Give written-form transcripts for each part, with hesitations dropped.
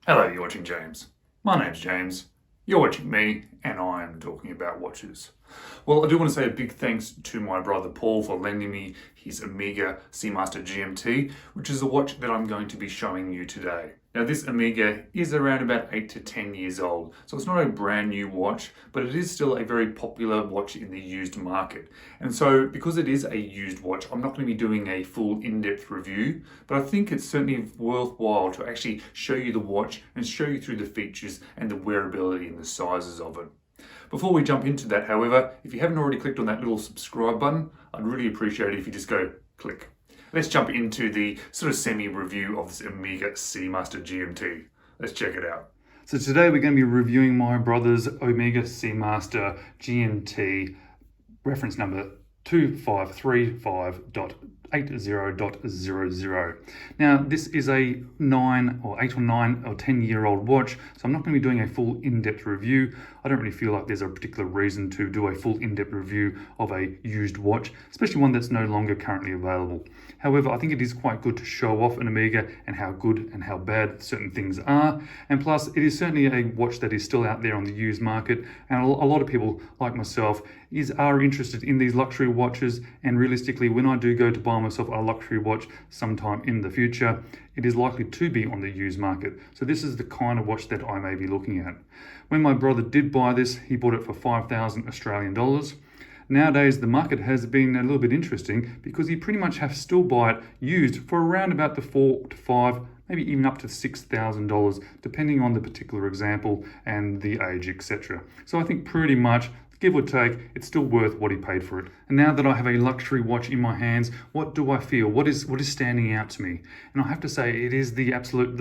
Hello, you're watching James. My name's James, you're watching me, and I'm talking about watches. Well, I do want to say a big thanks to my brother Paul for lending me his Omega SeaMaster GMT, which is a watch that I'm going to be showing you today. Now, this Omega is around about 8 to 10 years old, so it's not a brand new watch, but it is still a very popular watch in the used market. And so, because it is a used watch, I'm not going to be doing a full in-depth review, but I think it's certainly worthwhile to actually show you the watch and show you through the features and the wearability and the sizes of it. Before we jump into that, however, if you haven't already clicked on that little subscribe button, I'd really appreciate it if you just go click. Let's jump into the sort of semi-review of this Omega SeaMaster GMT. Let's check it out. So today we're going to be reviewing my brother's Omega SeaMaster GMT, reference number 2535.80.00. Now, this is a 8 or 9 or 10 year old watch, so I'm not going to be doing a full in-depth review. I don't really feel like there's a particular reason to do a full in-depth review of a used watch, especially one that's no longer currently available. However, I think it is quite good to show off an Omega and how good and how bad certain things are. And plus, it is certainly a watch that is still out there on the used market, and a lot of people like myself are interested in these luxury watches. And realistically, when I do go to buy myself a luxury watch sometime in the future, it is likely to be on the used market. So this is the kind of watch that I may be looking at. When my brother did buy this, he bought it for 5,000 Australian dollars. Nowadays, the market has been a little bit interesting because you pretty much have to still buy it used for around about the $4,000 to $5,000, maybe even up to $6,000, depending on the particular example and the age, etc. So I think pretty much, give or take, it's still worth what he paid for it. And now that I have a luxury watch in my hands, what do I feel? What is standing out to me? And I have to say, it is the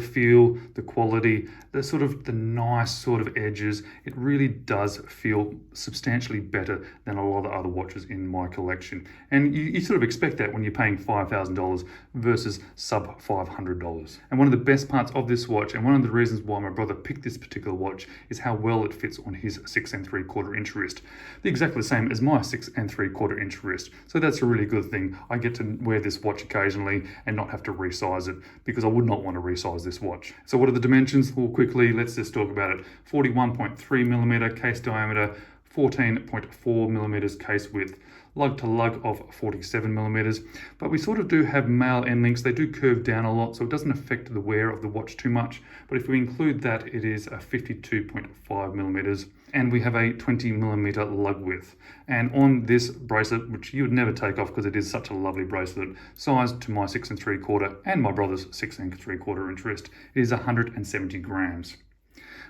feel, the quality, the nice sort of edges. It really does feel substantially better than a lot of other watches in my collection. And you sort of expect that when you're paying $5,000 versus sub $500. And one of the best parts of this watch, and one of the reasons why my brother picked this particular watch, is how well it fits on his 6 3/4 inch wrist. Exactly the same as my 6 3/4 inch wrist. So that's a really good thing. I get to wear this watch occasionally and not have to resize it, because I would not want to resize this watch. So what are the dimensions? Well, quickly, let's just talk about it. 41.3 millimeter case diameter, 14.4 millimeters case width, lug to lug of 47 millimeters. But we sort of do have male end links. They do curve down a lot, so it doesn't affect the wear of the watch too much. But if we include that, it is a 52.5 millimeters. And we have a 20 millimeter lug width. And on this bracelet, which you would never take off because it is such a lovely bracelet, sized to my 6 3/4 and my brother's 6 3/4 inch wrist, it is 170 grams.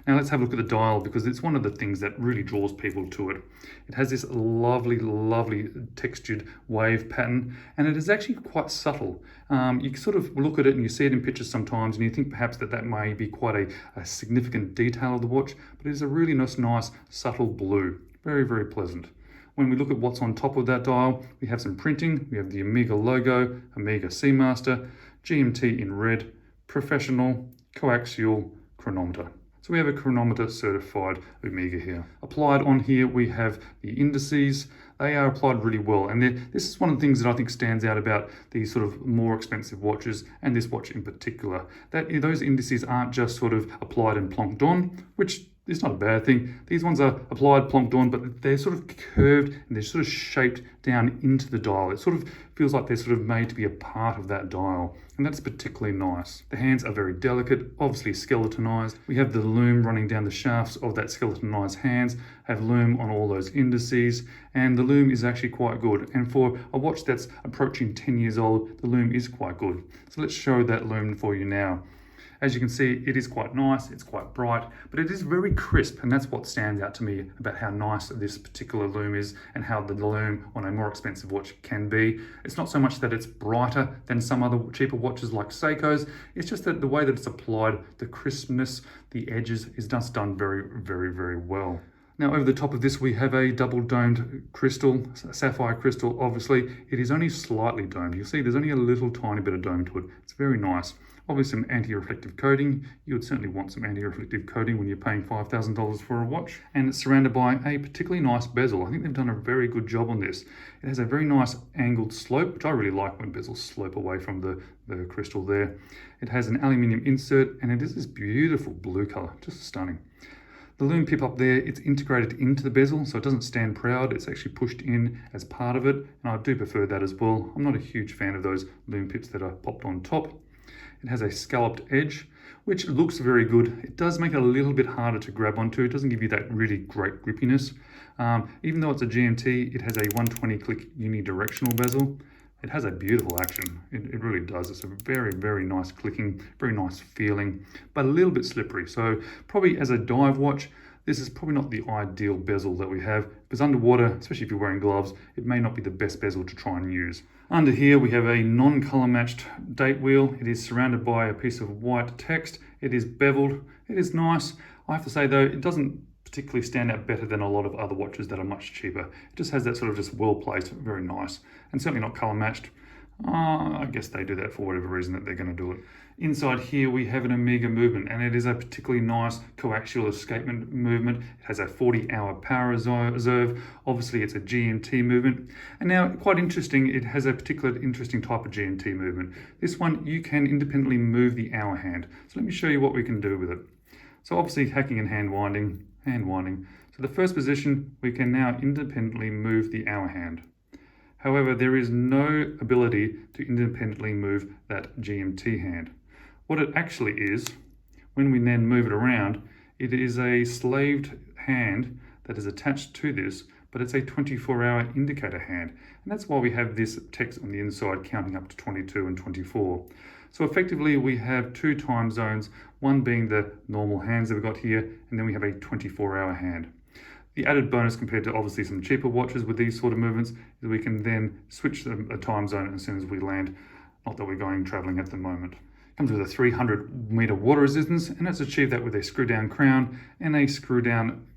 Now let's have a look at the dial, because it's one of the things that really draws people to it. It has this lovely, lovely textured wave pattern, and it is actually quite subtle. You sort of look at it and you see it in pictures sometimes, and you think perhaps that may be quite a significant detail of the watch, but it is a really nice subtle blue. Very, very pleasant. When we look at what's on top of that dial, we have some printing. We have the Omega logo, Omega SeaMaster, GMT in red, professional, coaxial, chronometer. So we have a chronometer certified Omega here. Applied on here, we have the indices. They are applied really well. And this is one of the things that I think stands out about these sort of more expensive watches, and this watch in particular, that those indices aren't just sort of applied and plonked on, which is not a bad thing. These ones are applied, plonked on, but they're sort of curved and they're sort of shaped down into the dial. It sort of feels like they're sort of made to be a part of that dial, and that's particularly nice. The hands are very delicate, obviously skeletonized. We have the lume running down the shafts of that skeletonized hands, have lume on all those indices, and the lume is actually quite good. And for a watch that's approaching 10 years old, the lume is quite good. So let's show that lume for you now. As you can see, it is quite nice, it's quite bright, but it is very crisp, and that's what stands out to me about how nice this particular lume is and how the lume on a more expensive watch can be. It's not so much that it's brighter than some other cheaper watches like Seiko's, it's just that the way that it's applied, the crispness, the edges, is just done very, very, very well. Now over the top of this we have a double domed crystal, sapphire crystal obviously. It is only slightly domed. You'll see there's only a little tiny bit of dome to it. It's very nice. Obviously some anti-reflective coating. You would certainly want some anti-reflective coating when you're paying $5,000 for a watch. And it's surrounded by a particularly nice bezel. I think they've done a very good job on this. It has a very nice angled slope, which I really like when bezels slope away from the crystal there. It has an aluminium insert and it is this beautiful blue color, just stunning. The lume pip up there, it's integrated into the bezel, so it doesn't stand proud. It's actually pushed in as part of it, and I do prefer that as well. I'm not a huge fan of those lume pips that are popped on top. It has a scalloped edge, which looks very good. It does make it a little bit harder to grab onto. It doesn't give you that really great grippiness. Even though it's a GMT, it has a 120 click unidirectional bezel. It has a beautiful action. It really does. It's a very, very nice clicking, very nice feeling, but a little bit slippery. So probably as a dive watch, this is probably not the ideal bezel that we have, because underwater, especially if you're wearing gloves, it may not be the best bezel to try and use. Under here, we have a non-color matched date wheel. It is surrounded by a piece of white text. It is beveled. It is nice. I have to say though, it doesn't particularly stand out better than a lot of other watches that are much cheaper. It just has that sort of just well placed, very nice, and certainly not color matched. I guess they do that for whatever reason that they're going to do it. Inside here we have an Omega movement, and it is a particularly nice coaxial escapement movement. It has a 40-hour power reserve. Obviously it's a GMT movement, and now quite interesting, it has a particular interesting type of GMT movement. This one you can independently move the hour hand. So let me show you what we can do with it. So obviously hacking and hand winding. So the first position, we can now independently move the hour hand. However, there is no ability to independently move that GMT hand. What it actually is, when we then move it around, it is a slaved hand that is attached to this, but it's a 24-hour indicator hand. And that's why we have this text on the inside counting up to 22 and 24. So effectively we have two time zones, one being the normal hands that we've got here, and then we have a 24-hour hand. The added bonus compared to obviously some cheaper watches with these sort of movements is we can then switch a time zone as soon as we land, not that we're going traveling at the moment. It comes with a 300-meter water resistance, and it's achieved that with a screw-down crown and a screw-down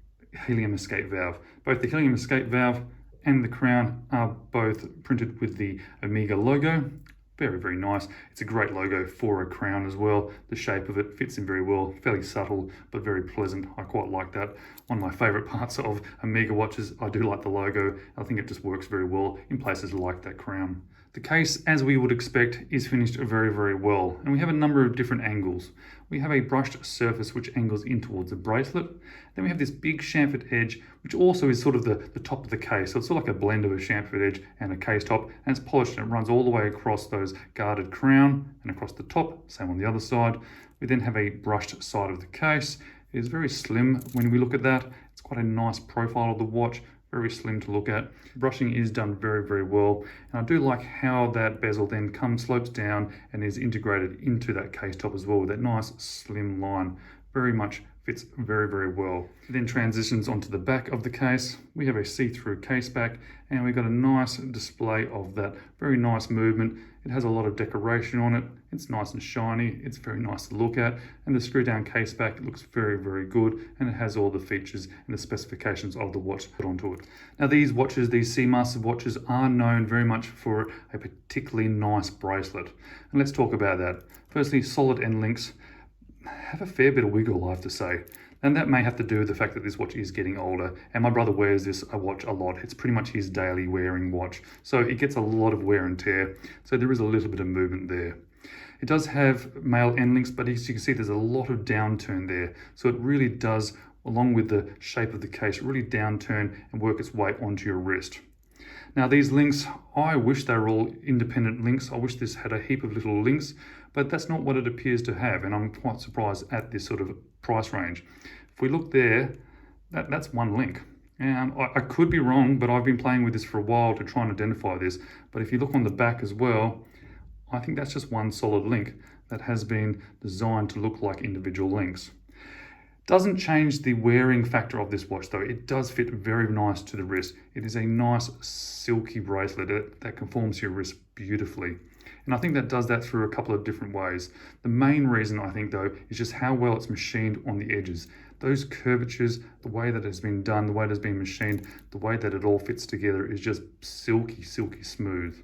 helium escape valve. Both the helium escape valve and the crown are both printed with the Omega logo. Very, very nice. It's a great logo for a crown as well. The shape of it fits in very well, fairly subtle, but very pleasant. I quite like that. One of my favorite parts of Omega watches, I do like the logo. I think it just works very well in places like that crown. The case, as we would expect, is finished very, very well. And we have a number of different angles. We have a brushed surface which angles in towards the bracelet. Then we have this big chamfered edge, which also is sort of the top of the case. So it's sort of like a blend of a chamfered edge and a case top, and it's polished and it runs all the way across those guarded crown and across the top, same on the other side. We then have a brushed side of the case. It is very slim when we look at that. It's quite a nice profile of the watch. Very slim to look at. Brushing is done very, very well. And I do like how that bezel then slopes down and is integrated into that case top as well with that nice slim line. Very much fits very, very well. It then transitions onto the back of the case. We have a see-through case back, and we've got a nice display of that very nice movement. It has a lot of decoration on it. It's nice and shiny. It's very nice to look at. And the screw down case back, it looks very, very good. And it has all the features and the specifications of the watch put onto it. Now these watches, these SeaMaster watches, are known very much for a particularly nice bracelet. And let's talk about that. Firstly, solid end links have a fair bit of wiggle, I have to say. And that may have to do with the fact that this watch is getting older, and my brother wears this watch a lot. It's pretty much his daily wearing watch. So it gets a lot of wear and tear. So there is a little bit of movement there. It does have male end links, but as you can see, there's a lot of downturn there. So it really does, along with the shape of the case, really downturn and work its way onto your wrist. Now these links, I wish they were all independent links. I wish this had a heap of little links, but that's not what it appears to have, and I'm quite surprised at this sort of price range. If we look there, that's one link. And I could be wrong, but I've been playing with this for a while to try and identify this. But if you look on the back as well, I think that's just one solid link that has been designed to look like individual links. Doesn't change the wearing factor of this watch though. It does fit very nice to the wrist. It is a nice silky bracelet that conforms to your wrist beautifully. And I think that does that through a couple of different ways. The main reason I think though is just how well it's machined on the edges. those curvatures, the way that it's been done, the way it has been machined, the way that it all fits together is just silky, silky smooth.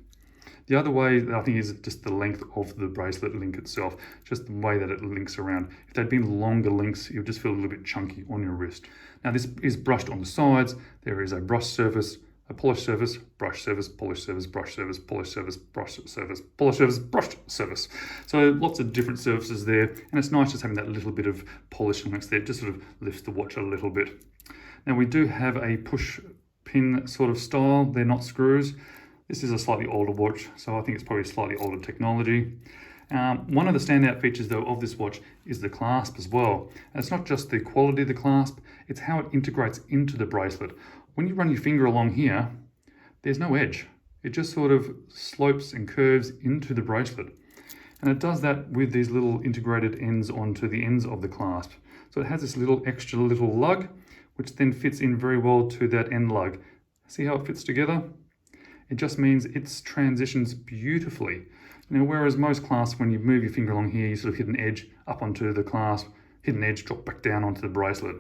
The other way I think is just the length of the bracelet link itself, just the way that it links around. If they'd been longer links, it would just feel a little bit chunky on your wrist. Now this is brushed on the sides. There is a brush surface, a polish surface, brush surface, polish surface, brush surface, polish surface, brush surface, polish surface, brushed surface. So lots of different surfaces there, and it's nice just having that little bit of polish links there. It just sort of lifts the watch a little bit. Now we do have a push pin sort of style. They're not screws. This is a slightly older watch, so I think it's probably slightly older technology. One of the standout features though of this watch is the clasp as well. And it's not just the quality of the clasp, it's how it integrates into the bracelet. When you run your finger along here, there's no edge. It just sort of slopes and curves into the bracelet. And it does that with these little integrated ends onto the ends of the clasp. So it has this little extra little lug, which then fits in very well to that end lug. See how it fits together? It just means it transitions beautifully. Now, whereas most clasps, when you move your finger along here, you sort of hit an edge up onto the clasp, hit an edge, drop back down onto the bracelet.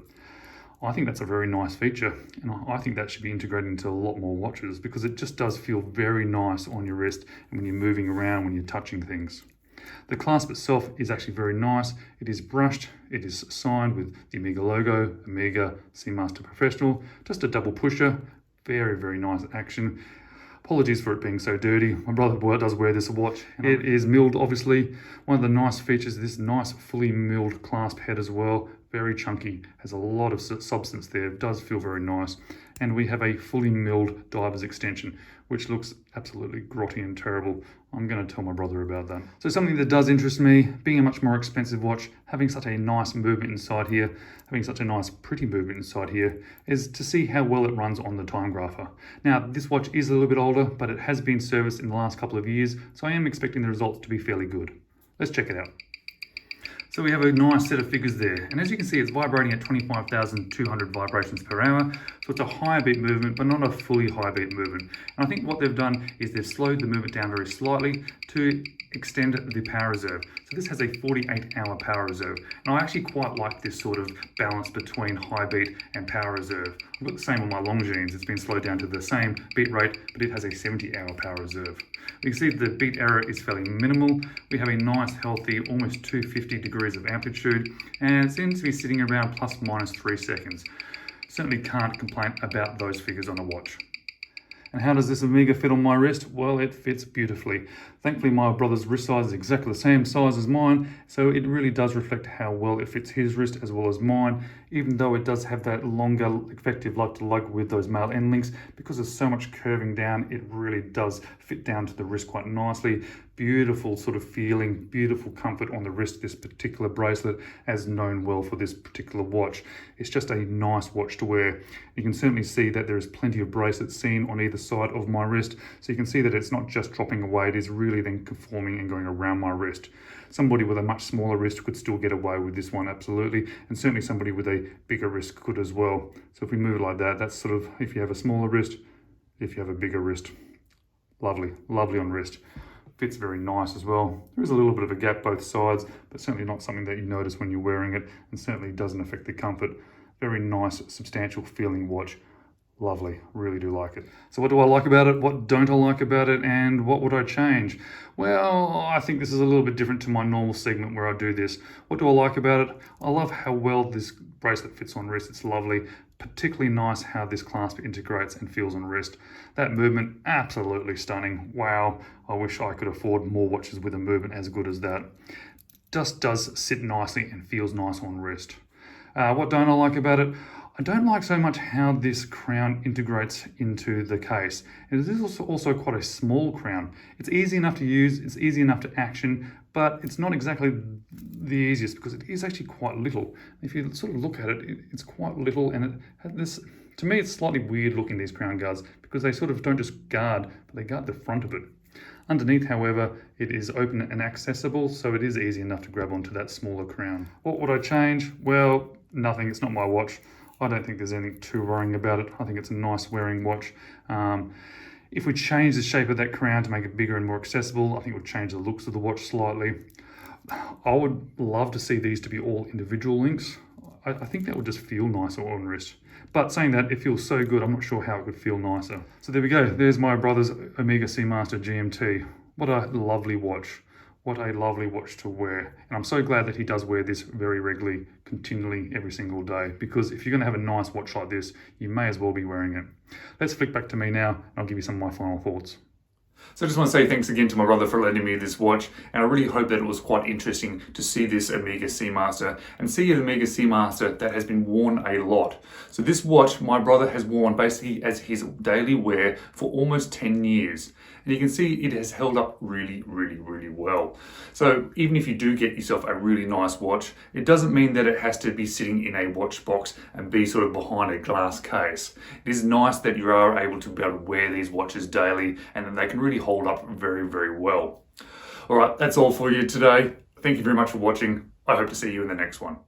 I think that's a very nice feature, and I think that should be integrated into a lot more watches because it just does feel very nice on your wrist and when you're moving around, when you're touching things. The clasp itself is actually very nice. It is brushed, it is signed with the Omega logo, Omega SeaMaster Professional, just a double pusher, very, very nice action. Apologies for it being so dirty. My brother does wear this watch. It is milled, obviously. One of the nice features, this nice fully milled clasp head as well. Very chunky, has a lot of substance there. It does feel very nice. And we have a fully milled diver's extension, which looks absolutely grotty and terrible. I'm going to tell my brother about that. So something that does interest me, being a much more expensive watch, having such a nice movement inside here, having such a nice pretty movement inside here, is to see how well it runs on the time grapher. Now, this watch is a little bit older, but it has been serviced in the last couple of years, so I am expecting the results to be fairly good. Let's check it out. So we have a nice set of figures there. And as you can see, it's vibrating at 25,200 vibrations per hour. So it's a high beat movement, but not a fully high beat movement. And I think what they've done is they've slowed the movement down very slightly to extend the power reserve. So this has a 48-hour power reserve. And I actually quite like this sort of balance between high beat and power reserve. I've got the same on my Longines. It's been slowed down to the same beat rate, but it has a 70-hour power reserve. You can see the beat error is fairly minimal. We have a nice, healthy, almost 250 degrees of amplitude, and it seems to be sitting around plus minus 3 seconds. Certainly can't complain about those figures on a watch. And how does this Omega fit on my wrist? Well, it fits beautifully. Thankfully, my brother's wrist size is exactly the same size as mine, so it really does reflect how well it fits his wrist as well as mine, even though it does have that longer effective lug-to-lug with those male end links. Because there's so much curving down, it really does fit down to the wrist quite nicely. Beautiful sort of feeling, beautiful comfort on the wrist, this particular bracelet, as known well for this particular watch. It's just a nice watch to wear. You can certainly see that there is plenty of bracelets seen on either side of my wrist, so you can see that it's not just dropping away, it is really then conforming and going around my wrist. Somebody with a much smaller wrist could still get away with this one, absolutely, and certainly somebody with a bigger wrist could as well. So if we move it like that, that's sort of if you have a smaller wrist, if you have a bigger wrist. Lovely, lovely on wrist. Fits very nice as well. There is a little bit of a gap both sides, but certainly not something that you notice when you're wearing it, and certainly doesn't affect the comfort. Very nice, substantial feeling watch. Lovely, really do like it. So what do I like about it? What don't I like about it? And what would I change? Well, I think this is a little bit different to my normal segment where I do this. What do I like about it? I love how well this bracelet fits on wrist. It's lovely. Particularly nice how this clasp integrates and feels on wrist. That movement, absolutely stunning. Wow, I wish I could afford more watches with a movement as good as that. Just does sit nicely and feels nice on wrist. What don't I like about it? I don't like so much how this crown integrates into the case. It is also quite a small crown. It's easy enough to use, it's easy enough to action, but it's not exactly the easiest because it is actually quite little. If you sort of look at it, it's quite little, and it has this, to me, it's slightly weird looking, these crown guards, because they sort of don't just guard, but they guard the front of it. Underneath, however, it is open and accessible, so it is easy enough to grab onto that smaller crown. What would I change? Well, nothing. It's not my watch. I don't think there's anything too worrying about it. I think it's a nice wearing watch. If we change the shape of that crown to make it bigger and more accessible, I think it would change the looks of the watch slightly. I would love to see these to be all individual links. I think that would just feel nicer on wrist. But saying that, it feels so good, I'm not sure how it could feel nicer. So there we go. There's my brother's Omega SeaMaster GMT. What a lovely watch. What a lovely watch to wear. And I'm so glad that he does wear this very regularly, continually, every single day. Because if you're going to have a nice watch like this, you may as well be wearing it. Let's flick back to me now, and I'll give you some of my final thoughts. So I just want to say thanks again to my brother for lending me this watch, and I really hope that it was quite interesting to see this Omega SeaMaster and see an Omega SeaMaster that has been worn a lot. So this watch my brother has worn basically as his daily wear for almost 10 years. And you can see it has held up really, really, really well. So even if you do get yourself a really nice watch, it doesn't mean that it has to be sitting in a watch box and be sort of behind a glass case. It is nice that you are able to be able to wear these watches daily and that they can really hold up very, very well. All right, that's all for you today. Thank you very much for watching. I hope to see you in the next one.